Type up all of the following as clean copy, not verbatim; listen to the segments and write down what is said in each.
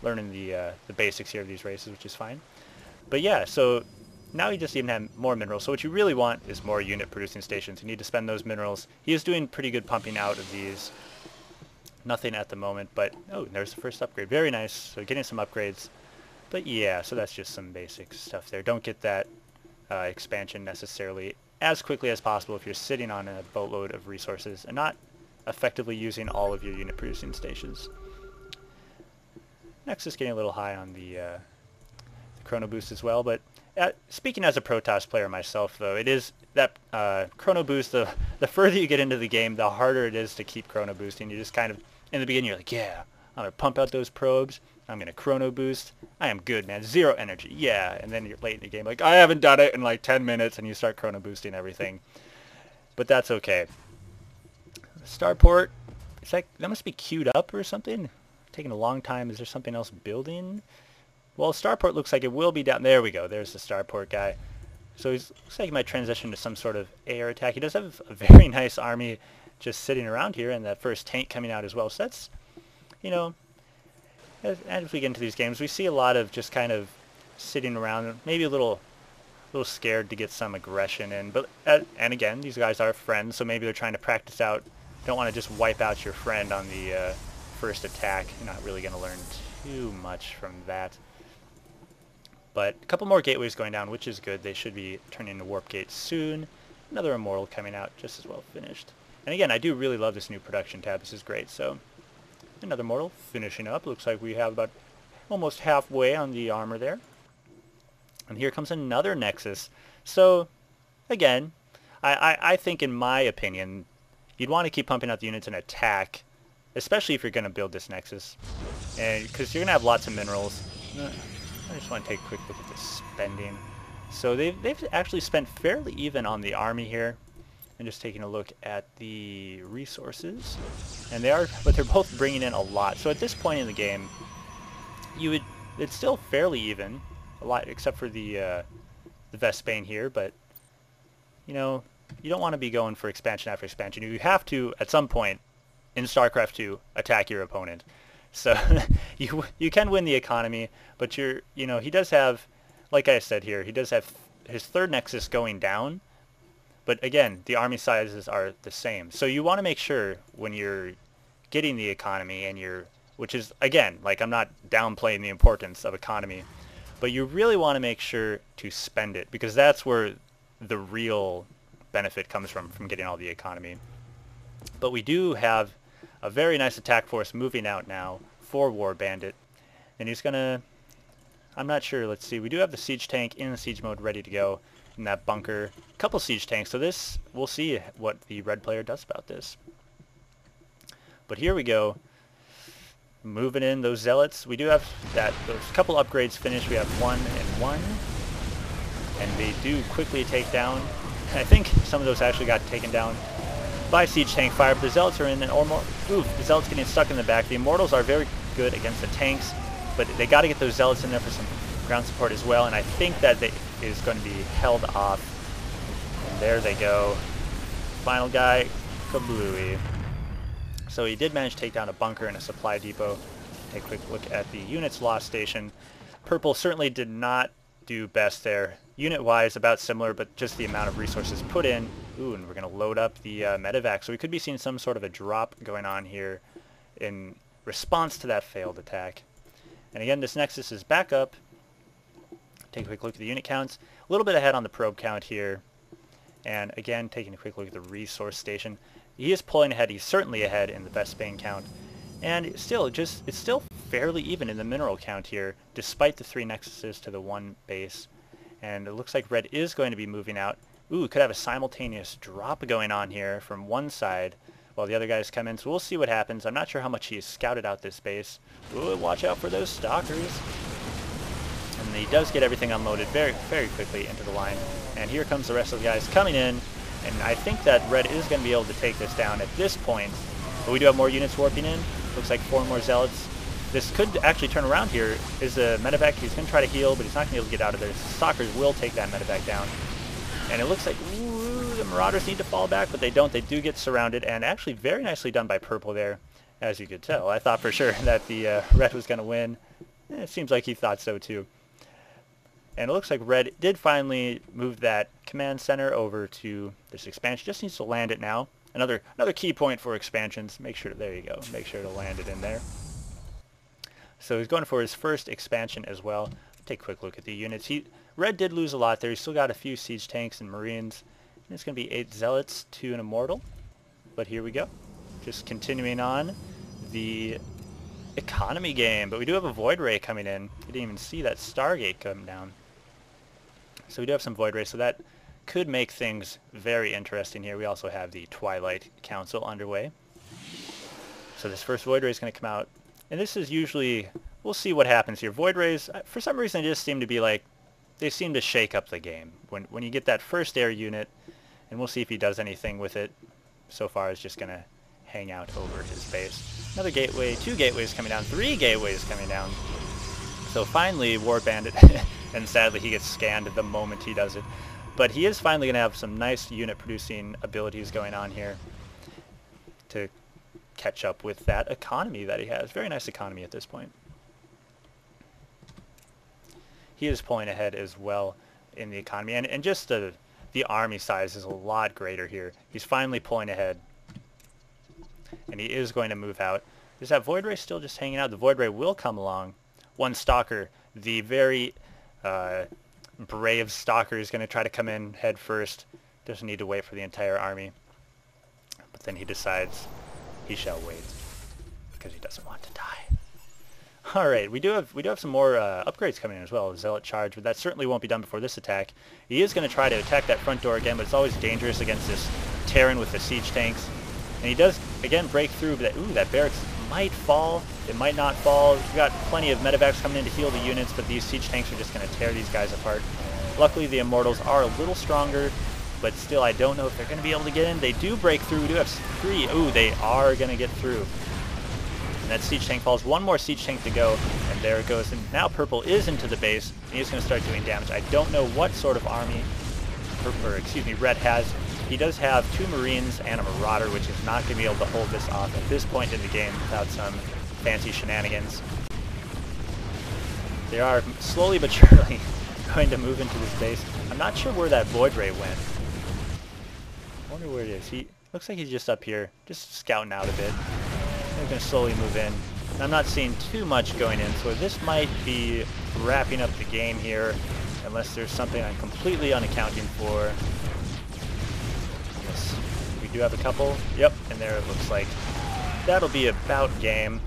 learning the basics here of these races, which is fine. But yeah, so now you just even have more minerals. So what you really want is more unit producing stations. You need to spend those minerals. He is doing pretty good pumping out of these. Nothing at the moment, but oh, there's the first upgrade. Very nice. So getting some upgrades. But yeah, so that's just some basic stuff there. Don't get that expansion necessarily as quickly as possible if you're sitting on a boatload of resources and not effectively using all of your unit producing stations. Next is getting a little high on the Chrono Boost as well, but speaking as a Protoss player myself, though, it is that Chrono Boost, the further you get into the game, the harder it is to keep Chrono Boosting. You just kind of, in the beginning, you're like, yeah, I'm going to pump out those probes, I'm going to Chrono Boost, I am good, man, 0 energy, yeah, and then you're late in the game, like, I haven't done it in like 10 minutes, and you start Chrono Boosting everything. But that's okay. Starport, it's like, that must be queued up or something? Taking a long time. Is there something else building? Well, Starport looks like it will be down. There we go. There's the Starport guy. So he looks like he might transition to some sort of air attack. He does have a very nice army just sitting around here, and that first tank coming out as well. So that's, you know, as we get into these games, we see a lot of just kind of sitting around, maybe a little scared to get some aggression in. But and again, these guys are friends, so maybe they're trying to practice out. Don't want to just wipe out your friend on the first attack. You're not really going to learn too much from that. But a couple more gateways going down, which is good. They should be turning into warp gates soon. Another immortal coming out, just as well finished. And again, I do really love this new production tab. This is great. So another mortal finishing up. Looks like we have about almost halfway on the armor there. And here comes another Nexus. So again, I think in my opinion, you'd want to keep pumping out the units and attack, especially if you're going to build this Nexus, and because you're going to have lots of minerals. I just want to take a quick look at the spending. So they've actually spent fairly even on the army here, and just taking a look at the resources, and they're both bringing in a lot. So at this point in the game, it's still fairly even, a lot except for the Vespane here, but you know, you don't want to be going for expansion after expansion. You have to at some point in StarCraft 2 attack your opponent. So you can win the economy, but you know, he does have, like I said here, he does have his third Nexus going down, but again, the army sizes are the same. So you want to make sure when you're getting the economy and which is, again, like, I'm not downplaying the importance of economy, but you really want to make sure to spend it, because that's where the real benefit comes from getting all the economy. But we do have a very nice attack force moving out now for War Bandit. And he's going to, I'm not sure, let's see, we do have the siege tank in siege mode ready to go in that bunker. A couple siege tanks, so this, we'll see what the red player does about this. But here we go, moving in those zealots. We do have those couple upgrades finished. We have 1 and 1, and they do quickly take down. I think some of those actually got taken down by siege tank fire, but the zealots are in, and the zealots getting stuck in the back. The immortals are very good against the tanks, but they got to get those zealots in there for some ground support as well, and I think that is going to be held off. And there they go. Final guy, kablooey. So he did manage to take down a bunker and a supply depot. Take a quick look at the units lost station. Purple certainly did not do best there. Unit-wise, about similar, but just the amount of resources put in. Ooh, and we're going to load up the medevac. So we could be seeing some sort of a drop going on here in response to that failed attack. And again, this Nexus is back up. Take a quick look at the unit counts. A little bit ahead on the probe count here. And again, taking a quick look at the resource station. He is pulling ahead. He's certainly ahead in the Vespane count. And it's still fairly even in the mineral count here, despite the 3 Nexuses to the 1 base. And it looks like red is going to be moving out. Ooh, could have a simultaneous drop going on here from one side while the other guys come in. So we'll see what happens. I'm not sure how much he's scouted out this base. Ooh, watch out for those stalkers. And he does get everything unloaded very, very quickly into the line. And here comes the rest of the guys coming in. And I think that red is going to be able to take this down at this point. But we do have more units warping in. Looks like 4 more zealots. This could actually turn around here. Is the medevac, he's going to try to heal, but he's not going to be able to get out of there. The stalkers will take that medevac down. And it looks like, ooh, the marauders need to fall back, but they don't. They do get surrounded, and actually very nicely done by purple there, as you could tell. I thought for sure that the red was going to win. It seems like he thought so too. And it looks like Red did finally move that command center over to this expansion. Just needs to land it now. Another key point for expansions. Make sure, there you go. Make sure to land it in there. So he's going for his first expansion as well. Take a quick look at the units. Red did lose a lot there. He's still got a few siege tanks and marines. And it's going to be 8 zealots to an immortal. But here we go. Just continuing on the economy game. But we do have a Void Ray coming in. You didn't even see that Stargate come down. So we do have some Void Rays, so that could make things very interesting here. We also have the Twilight Council underway. So this first Void Ray is going to come out. And this is usually, we'll see what happens here. Void Rays, for some reason, they just seem to be like, they seem to shake up the game. When you get that first air unit, and we'll see if he does anything with it. So far, it's just going to hang out over his base. Another gateway, 2 gateways coming down, 3 gateways coming down. So finally, War Bandit, and sadly he gets scanned the moment he does it. But he is finally going to have some nice unit producing abilities going on here to catch up with that economy that he has. Very nice economy at this point. He is pulling ahead as well in the economy. And just the army size is a lot greater here. He's finally pulling ahead. And he is going to move out. Is that Void Ray still just hanging out? The Void Ray will come along. One Stalker, the very brave Stalker, is going to try to come in head first. Doesn't need to wait for the entire army. But then he decides he shall wait because he doesn't want to die. All right, we do have some more upgrades coming in as well. Zealot charge, but that certainly won't be done before this attack. He is going to try to attack that front door again, but it's always dangerous against this Terran with the siege tanks. And he does again break through, but that barracks might fall. It might not fall. We've got plenty of medevacs coming in to heal the units, but these siege tanks are just going to tear these guys apart. Luckily, the Immortals are a little stronger, but still, I don't know if they're going to be able to get in. They do break through. We do have 3. Ooh, they are going to get through. And that siege tank falls. 1 more siege tank to go, and there it goes. And now Purple is into the base, and he's going to start doing damage. I don't know what sort of army, Red has. He does have 2 Marines and a Marauder, which is not going to be able to hold this off at this point in the game without some fancy shenanigans. They are slowly but surely going to move into this base. I'm not sure where that Void Ray went. I wonder where it is. He looks like he's just up here, just scouting out a bit. He's going to slowly move in. And I'm not seeing too much going in, so this might be wrapping up the game here, unless there's something I'm completely unaccounting for. Yes, we do have a couple. Yep, and there it looks like that'll be about game.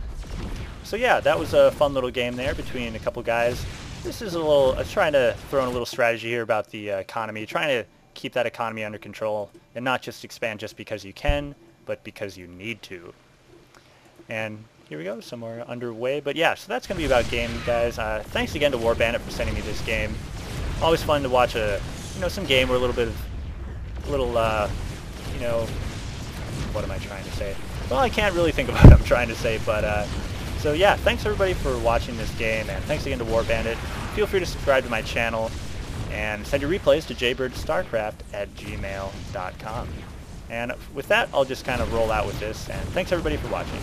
So yeah, that was a fun little game there between a couple guys. This is a little, I was trying to throw in a little strategy here about the economy, trying to keep that economy under control and not just expand just because you can, but because you need to. And here we go, some more underway. But yeah, so that's going to be about game, guys. Thanks again to War Bandit for sending me this game. Always fun to watch some game where what am I trying to say? Well, I can't really think of what I'm trying to say, but so yeah, thanks everybody for watching this game, and thanks again to War Bandit. Feel free to subscribe to my channel, and send your replays to jaybirdsstarcraft@gmail.com. And with that, I'll just kind of roll out with this, and thanks everybody for watching.